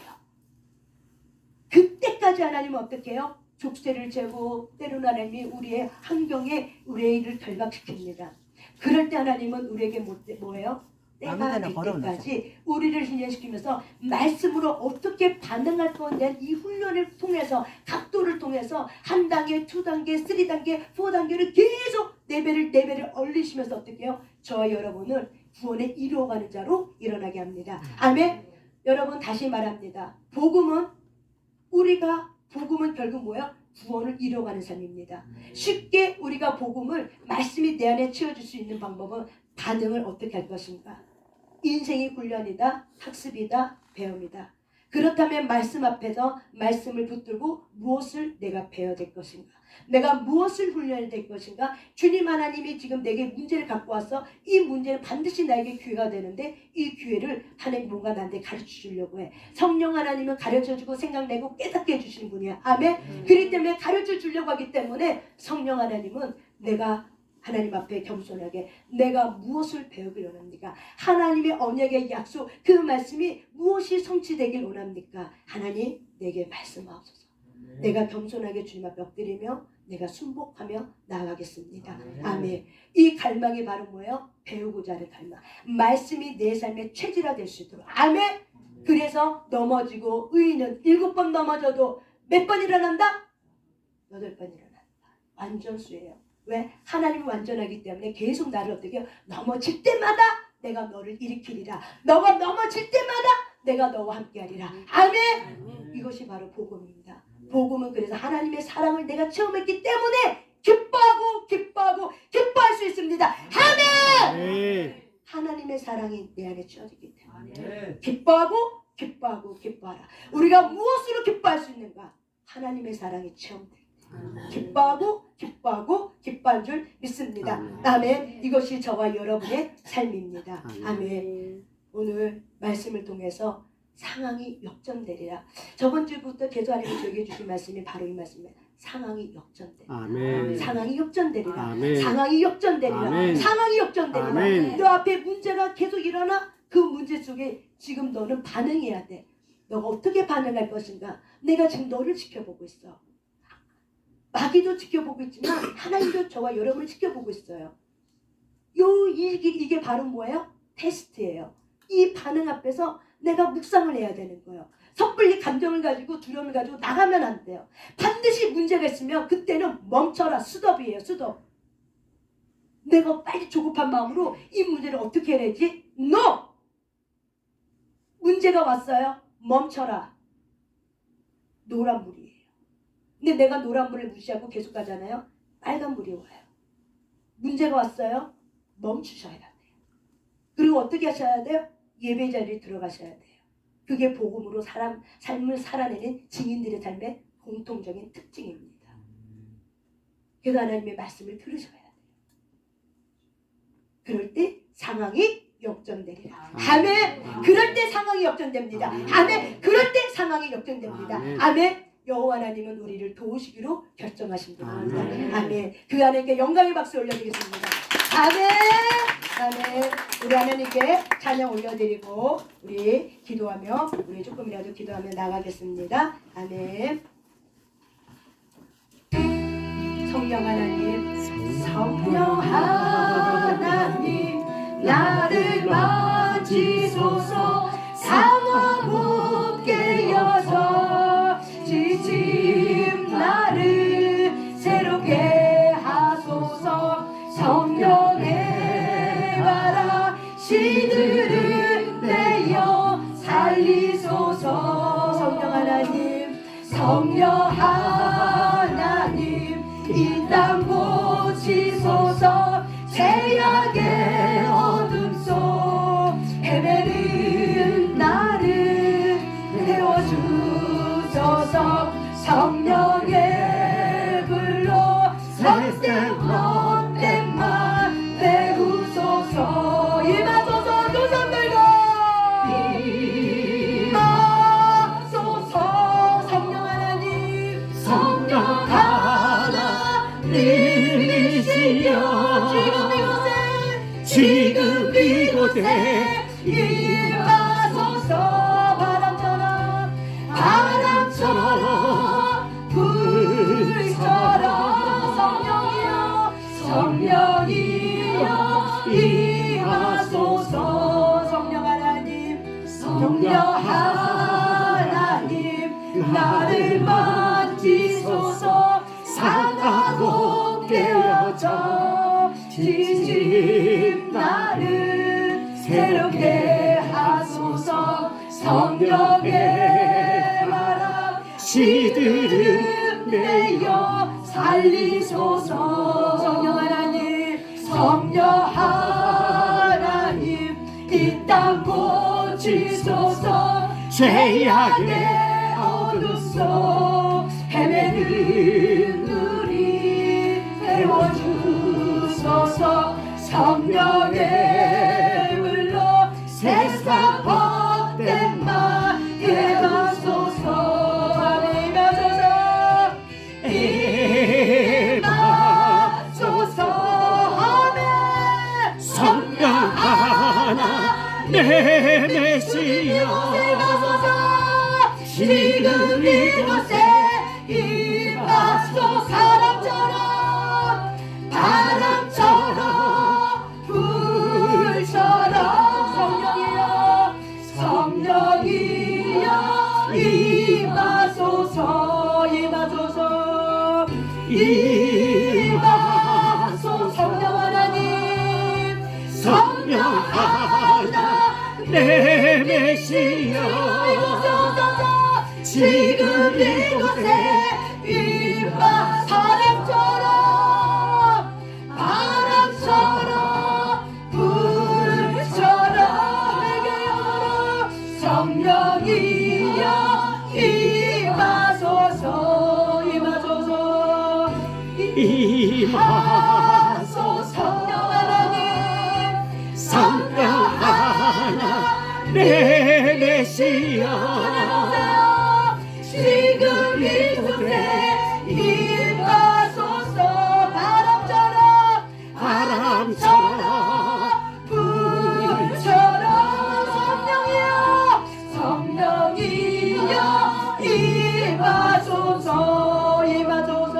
그때까지 하나님은 어떻게 해요? 족쇄를 재고 때로는 하나님이 우리의 환경에 우리의 일을 결박시킵니다. 그럴 때 하나님은 우리에게 뭐예요? 때가 아무데나 될 걸어놓자. 때까지 우리를 훈련시키면서 말씀으로 어떻게 반응할 거에 대한 이 훈련을 통해서 각도를 통해서 한 단계, 2단계, 3단계, 4단계를 계속 레벨을 올리시면서 어떻게 해요? 저와 여러분을 구원에 이루어가는 자로 일어나게 합니다. 아멘. 여러분 다시 말합니다. 복음은 결국 뭐야? 구원을 이뤄가는 삶입니다. 쉽게 우리가 복음을 말씀이 내 안에 채워줄 수 있는 방법은 반응을 어떻게 할 것인가? 인생이 훈련이다, 학습이다, 배움이다. 그렇다면 말씀 앞에서 말씀을 붙들고 무엇을 내가 배워야 될 것인가? 내가 무엇을 훈련해야 될 것인가? 주님 하나님이 지금 내게 문제를 갖고 와서 이 문제는 반드시 나에게 기회가 되는데 이 기회를 하나님 뭔가 나한테 가르쳐 주려고 해. 성령 하나님은 가르쳐 주고 생각내고 깨닫게 해주시는 분이야. 아멘. 그렇기 때문에 가르쳐 주려고 하기 때문에 성령 하나님은 내가 하나님 앞에 겸손하게 내가 무엇을 배우길 원합니까? 하나님의 언약의 약속 그 말씀이 무엇이 성취되길 원합니까? 하나님 내게 말씀하옵소서. 내가 겸손하게 주님 앞에 엎드리며 내가 순복하며 나아가겠습니다. 아멘. 이 갈망이 바로 뭐예요? 배우고자 하는 갈망. 말씀이 내 삶의 체질화될 수 있도록. 아멘. 그래서 넘어지고 의인은 7번 넘어져도 몇 번 일어난다? 8번 일어난다. 완전수예요. 왜? 하나님이 완전하기 때문에 계속 나를 어떻게 해요? 넘어질 때마다 내가 너를 일으키리라. 너가 넘어질 때마다 내가 너와 함께하리라. 아멘. 이것이 바로 복음입니다. 복음은 그래서 하나님의 사랑을 내가 체험했기 때문에 기뻐할 수 있습니다. 아멘. 하나님의 사랑이 내 안에 채워지기 때문에 기뻐하라. 우리가 무엇으로 기뻐할 수 있는가? 하나님의 사랑이 체험될 때 기뻐한 줄 믿습니다. 아멘. 이것이 저와 여러분의 삶입니다. 아멘. 오늘 말씀을 통해서 상황이 역전되리라. 저번 주부터 계속 하나님이 저에게 주신 말씀이 바로 이 말씀입니다. 상황이 역전되리라. 아멘. 상황이 역전되리라. 아멘. 상황이 역전되리라. 아멘. 상황이 역전되리라. 아멘. 너 앞에 문제가 계속 일어나. 그 문제 속에 지금 너는 반응해야 돼. 너가 어떻게 반응할 것인가? 내가 지금 너를 지켜보고 있어. 마귀도 지켜보고 있지만 하나님도 저와 여러분을 지켜보고 있어요. 이게 바로 뭐예요? 테스트예요. 이 반응 앞에서 내가 묵상을 해야 되는 거예요. 섣불리 감정을 가지고 두려움을 가지고 나가면 안 돼요. 반드시 문제가 있으면 그때는 멈춰라. 스톱이에요. 스톱. 내가 빨리 조급한 마음으로 이 문제를 어떻게 해야지? NO! 문제가 왔어요. 멈춰라. 노란불이에요. 근데 내가 노란불을 무시하고 계속 가잖아요. 빨간불이 와요. 문제가 왔어요. 멈추셔야 돼요. 그리고 어떻게 하셔야 돼요? 예배 자리에 들어가셔야 돼요. 그게 복음으로 삶을 살아내는 증인들의 삶의 공통적인 특징입니다. 그래서 하나님의 말씀을 들으셔야 돼요. 그럴 때 상황이 역전되리라. 아멘. 그럴 때 상황이 역전됩니다. 아멘. 그럴 때 상황이 역전됩니다. 아멘. 여호와 하나님은 우리를 도우시기로 결정하신 분입니다. 아멘. 그 하나님께 영광의 박수 올려드리겠습니다. 아멘. 아멘. 우리 하나님께 찬양 올려드리고 우리 기도하며 우리 조금이라도 기도하며 나가겠습니다. 아멘. 성령 하나님, 성령 하나님, 나를 만지소서. 상황 못 깨어서 지친 나를 새롭게 하소서. 성령의 바라 시들을 내어 살리소서. 성령 하나님, 성령 하나님, 이 땅 고치소서. 죄악의 어둠 속 헤매는 나를 태워주소서. 성령의 불로 헛된 맘 메우소서. 임하소서. 두 손 들고 임하소서. 성령 하나님, 성령 하나님이시여 지금 이곳에 임하소서. 바람처럼 불처럼 성령이여 임하소서. 성령 하나님 나를 만지소서. 상하고 깨어져 지친 나를 새롭게 하소서. 성령의 바람 시들은 내어 살리소서. 성령 하나님 성령 하나님 이 땅 고치소서. 죄악의 어둠 속 헤매는 우리 세워주소서. 성령의 물로 세상 헛된 말 임하소서. 임하소서. 임하소서. 아멘. 성령 하나 내 메시아 지금 이곳에 임하소서. 바람처럼 불처럼 성령이여 성령이여 임하소서. 임하소서. 임하소서. 성령 하나님 성령 하나 내 메시아 지금 이곳에 임하. 바람처럼 불처럼 내게 영으로 성령이여 임하소서. 임하소서. 임하소서. 성령 하나님 성령 하나 내 메시아 지금 이곳에 임하소서. 바람처럼 불처럼 성령이여 임하소서. 임하소서.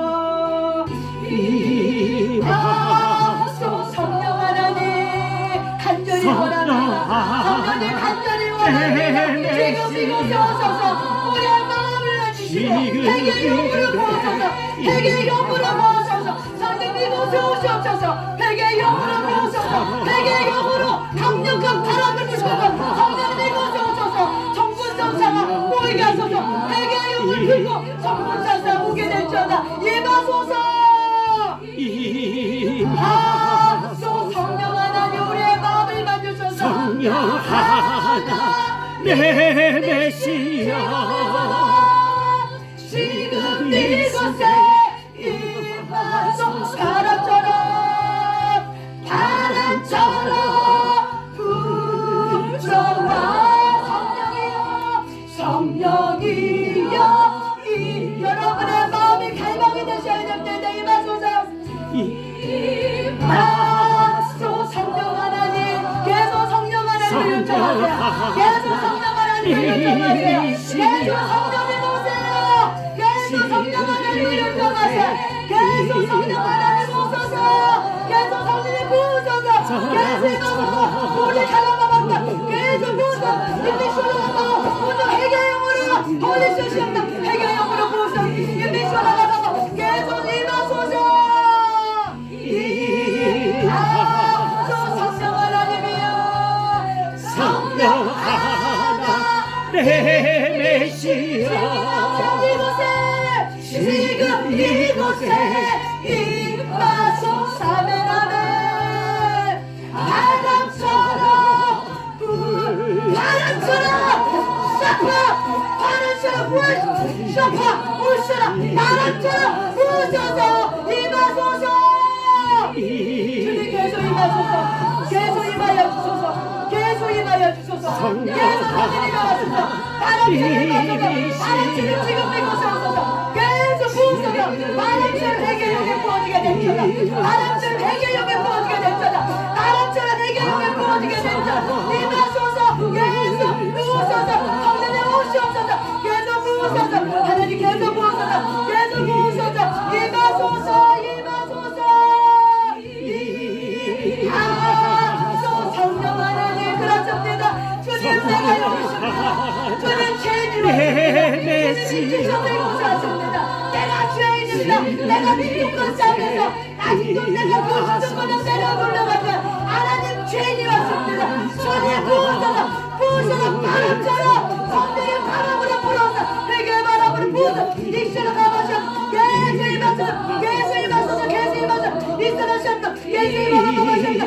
임하소서. 성령 하나님 간절히 원합니다. 성령님 간절히 원합니다. 지금 이곳에 오소서. 우리의 마음을 내주시고 회개 용으로 부어소서. 회개 용으로 부어소서. 성령 이곳에 오시옵소서. 회개 용으로 부어소서. 회개 용으로 강력한 바람을 부셔서 성령 이곳에 오소서. 정군 전사가 모이게 하소서. 회개 용을 들고 정군 전사 오게 될지어다. 임하소서. 임하소서. 성령 하나님 우리의 마음을 만주소서. 성령 하나 내 메시아 지금 이곳에 임하소서. 바람처럼 불처럼 성령이여 여러분의 마음이 갈망이 되셔야 됩니다. 임하소서. 임하소서. 성령 하나님 계속 성령 하나님을 요청하세요. 계속 성령 하나님을 요청하세요. 계속 성령님 오세요. 계속 성령 하나님을 요청하세요. 계속 성령 하나님 오소서. 계속 성령님 부으소서. 계속 우리 가라마만다 계속 부으소서. 인미쇼라가 오늘 회개용으로 돌리시옵다. 회개용으로 부으소서. 인미쇼라가 계속 임하소서. 임하소서. 성령 하나님이여 성령 하나 내 메시아 지금 이곳에 임하소서. 아멘 아멘. 바람처럼 샤파 바람처럼 샤파 불셔라. 바람처럼 부으소서. 임하소서. 주님 계속 임하소서. 계속 임하여 주소서. 계속 임하여 주소서. 계속 하늘 임하소서. 바람처럼 임하소서. 바람처럼 지금 이곳에 오소서. 계속 부으소서. 바람처럼 회개력에 부어지게 됩니다. 바람처럼 회개력에 부어지게 됩니다. 바람처럼 회개력에 부어지게 됩니다. 임하소서. 계속 부으소서. 성령님 오시옵소서. 계속 부으소서. 하나님 계속 부으소서. 계속 부으소서. 임하소서. 임하소서. 임하소서. 성령 하나님 그렇습니다. 주님 내가 여기십니다. 주님 죄인이로 주님이 용서하십니다. 내가 죄인입니다. 내가 미국과 싸움에서 아직도 내가 그 주권을 내려 올라가면 하나님 죄인이었습니다. 주님 부으소서 바람처럼 성령의 바람으로 불어서 회개의 바람으로 부어서 이스라 가마셔 예수의 말씀 예수의 말씀 예수의 말씀 이스라 셨다 예수의 말씀 하셨다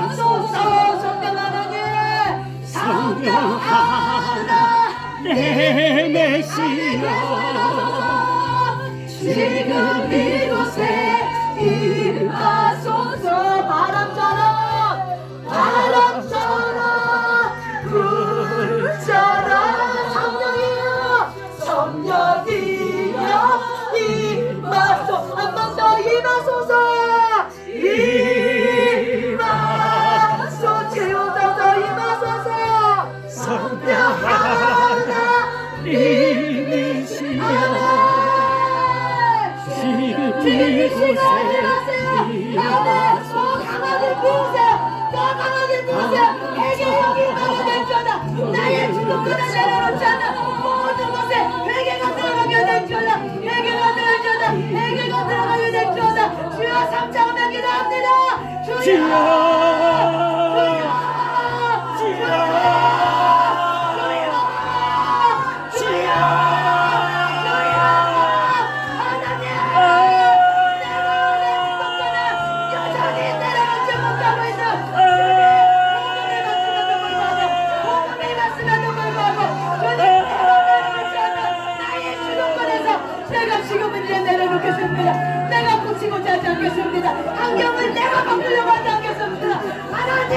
사소서 성령 하나님 성령 하나 내 메시아 지금 이곳에 임하소서 바람처럼 불처럼 성령이여 임하소서 한 번 더 임하소서 채우소서 임하소서 성령 하나 이미시여 지금 이곳에 더 강하게 부으세요 더 강하게 부으세요 회개 여기 임하게 될 줄다 나의 주도권을 내려놓지 않는 모든 것에 회개가 들어가게 될 줄다 회개가 들어가게 될 줄다 주여 삼창하며 기도합니다 주여 내가 고치고자 하지 않겠습니다. 환경을 내가 바꾸려고 하지 않겠습니다. 하나님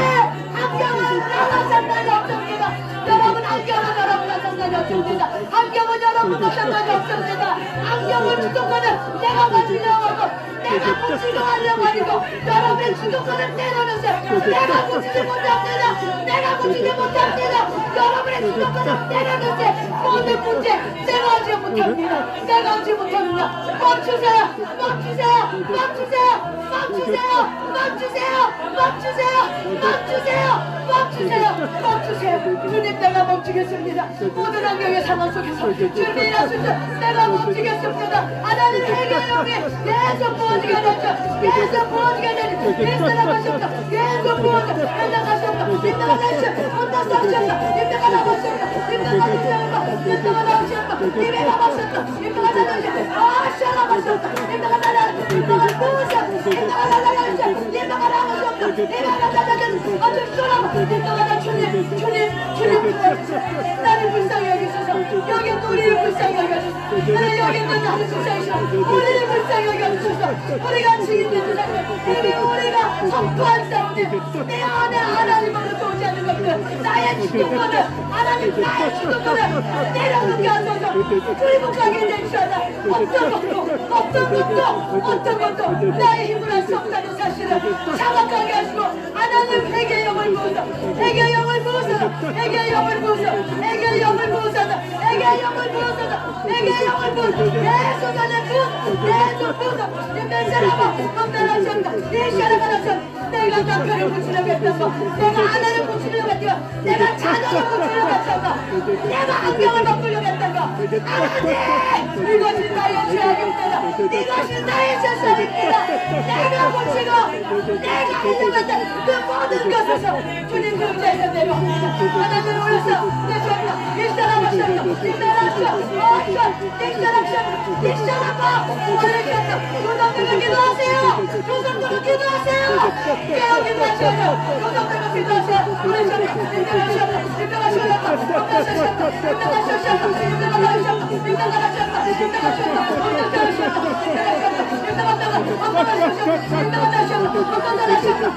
환경은 나가 상관이 없습니다. 여러분 환경은 여러분과 상관이 없습니다. 환경은 여러분과 상관이 없습니다. 환경을 주도권을 내가 가지려고 하고 내가 고치려 하려고 하고 여러분의 주도권을 내려놓으세요. 내가 고치지 못합니다. 내가 고치지 못합니다. 여러분의 주도권을 내려놓으세요. 모든 문제 내가 하지 못합니다. 내가 하지 못합니다. 멈추세요. 멈추세요. 멈추세요. 멈추세요. 멈추세요. 멈추세요. 멈추세요. 멈추세요. 멈추세요. 주님 내가 멈추겠습니다. 모든 환경의 상황 속에서 주님 일하시죠. 내가 멈추겠습니다. 하나님 회개력이 계속 부어지게 되죠. 계속 부어지게 되죠. 계속 나가셨다. 계속 부어져. 나가셨다. 나가셨다. 혼자 싸우셨다. 인내가 나가셨다. 인내가 나가셨다. 인내가 나가셨다. 입에 나가셨다. 인내가 나가셨다. 아샤 나가셨다. 인내가 나가셨다. 인내가 부으셨다. 인내가 나가셨다. 인내가 나가셨다. 인내가 나가셨다. 아주 쏘라고. 인내가 나 주님 부어주세요. 나를 불쌍히 여기소서. 여기 우리를 불쌍히 여겨주소서. 오늘 여기 있는 나를 불쌍히 여기소서. 우리를 불쌍히 여겨주소서. 우리가 증인된 세상에 이미 우리가 선포한 싸움에 내 안에 하나님으로 오지 않는 것들 나의 주도권을 하나님 나의 주도권을 내려놓게 하소서. 불복하게 되시어다. 어떤 것도 나의 힘으로 할 수 없다는 사실을 자각하게 하시고 하나님 회개의 영을 부으소서. 회개의 영을 부으소서. 회개의 영을 부으소서. 회개의 영을 부으소서. 회개의 영을 부으소서. 회개의 영을 부으소서. 예수 안에 계속 부으소서. 내 사람아 건강하셨다. 내 사람아 하셨다. 내가 남편을 고치려고 했던 거 내가 아내를 고치려고 했던 거 내가 자녀를 고치려고 했던 거 내가 환경을 바꾸려고 했던 거 하나님 이것이 나의 죄악입니다. 이것이 나의 죄성입니다. 내가 고치고 내가 하려고 했던 그 모든 것에서 주님 그자에서 내려옵니다. 하나님 올려서 내 죄악입니다. 이 사람 하셨다. 이 사람 하셨다. 이 사람 하셨다. 이 사람 올리셨다. 조상들을 기도하세요. 조상들을 기도하세요. 깨어기 마셔요. 조상들을 기도하세요. 올리셨다. 인정하셨다. 인정하셨다. 인정하셨다. 인정하셨다. 인정하셨다. 인정하셨다.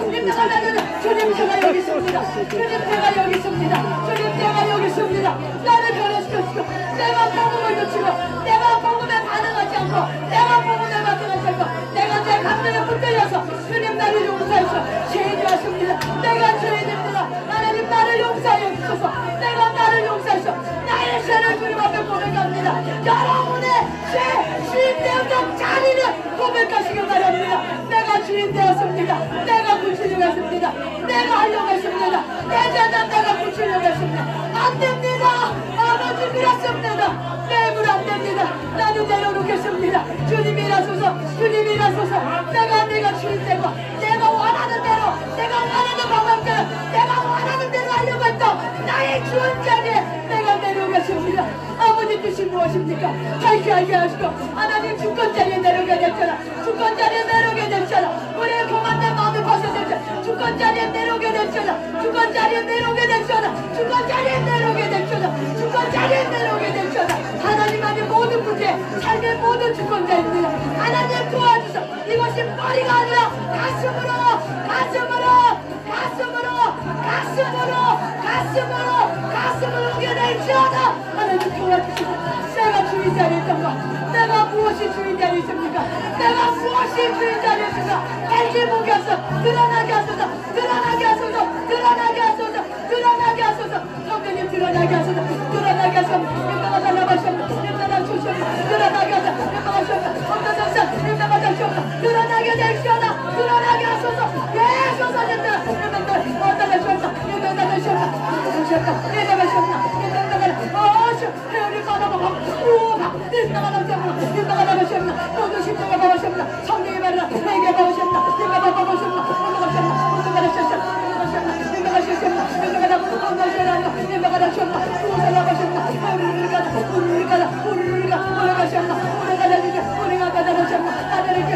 주님 제가 여기 있습니다. 주님 제가 여기 있습니다. 주님 제가 여기 있습니다. 나를 변화시켜주시고 내가 복음을 놓치고 내가 복음에 반응하지 않고 내가 복음에 반응하지 않고 내가 내 감정에 붙들려서 주님 나를 용서하셔. 죄인이었습니다. 내가 죄인입니다. 하나님 나를 용서하여 주셔서 내가 나를 용서하셔. 나의 죄를 주님 앞에 고백합니다. 여러분의 죄 주인되었던 자리를 고백하시길 바랍니다. 내가 주인되었습니다. 내가 고치려고 했습니다. 내가 하려고 했습니다. 내 죄는 내가 고치려고 했습니다. 안 됩니다. 아버지 그렇습니다. 내 물 안 됩니다. 나는 내려놓겠습니다. 주님이라소서, 주님이라소서. 내가 주인되고 내가 원하는 대로, 내가 원하는 방법대로, 내가 원하는 대로 하려고 했던 나의 주인 자리에 내가 내려오겠습니다. 아버지 뜻이 무엇입니까? 밝게 하시고 하나님 주권 자리에 내려오게 됐잖아. 주권 자리에 내려오게 됐잖아. 우리의 교만된 마음이 벗어졌잖아. 주권 자리에 내려오게 됐잖아. 주권 자리에 내려오게 됐잖아. 주권 자리에 내려오게 됐잖아. 주권 자리에 내려오게 됐잖아. 하나님 안에 모든 문제, 삶의 모든 주권자입니다. 하나님 도와주셔. 이것이 머리가 아니라 가슴으로, 가슴으로, 가슴으로, 가슴으로, 가슴으로, 가슴으로 오게 될지어다. 하나님 도와주시고 내가 주인 자리에 있던 것, 내가 무엇이 주인 자리에 있습니까? 내가 무엇이 주인 자리에 있습니까? 밝게 보게 하소서, 드러나게 하소서, 드러나게 하소서, 드러나게 하소서, 드러나게 하소서. 성령님 드러나게 하소서, 드러나게 하소서. 인도가 달라가시옵니다. 인도가 주시옵니다. 드러나게 하소서, 인도가 주시옵니다. 엄도전사 인도가 주시옵니다. 드러나게 되시옵니다. 드러나게 하소서. 예수 사진들 인도가 어디다 주옵니다. 인도가 주시옵니다. 주시옵니다. 인도가 주시옵니다. 인도가 회오리 받아먹어 우와 인도가 나오시옵니다. 인도가 나오시옵니다. 모두 십자가 나오시옵니다. 성령의 말이라 내게 나오시옵니다. 인도가 나오시옵니다. 인도가 나오시옵니다. 인도가 나오시옵니다. 인도가 나오시옵니다. 인도가 나오시옵니다. 인도가 나오시옵니다. 구원을 나오시옵니다. 우리가 올라가시옵니다. 우리가 나오시옵니다. 우리가 나오시옵니다. 아들에게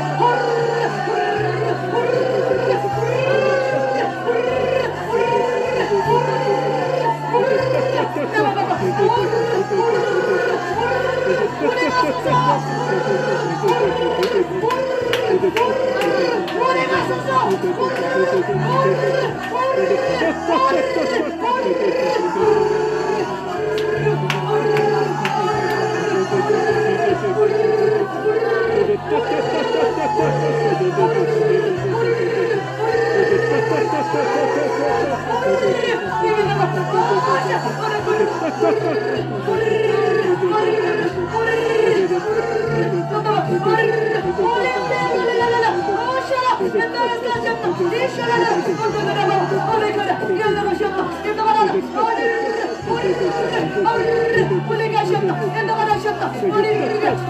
우리가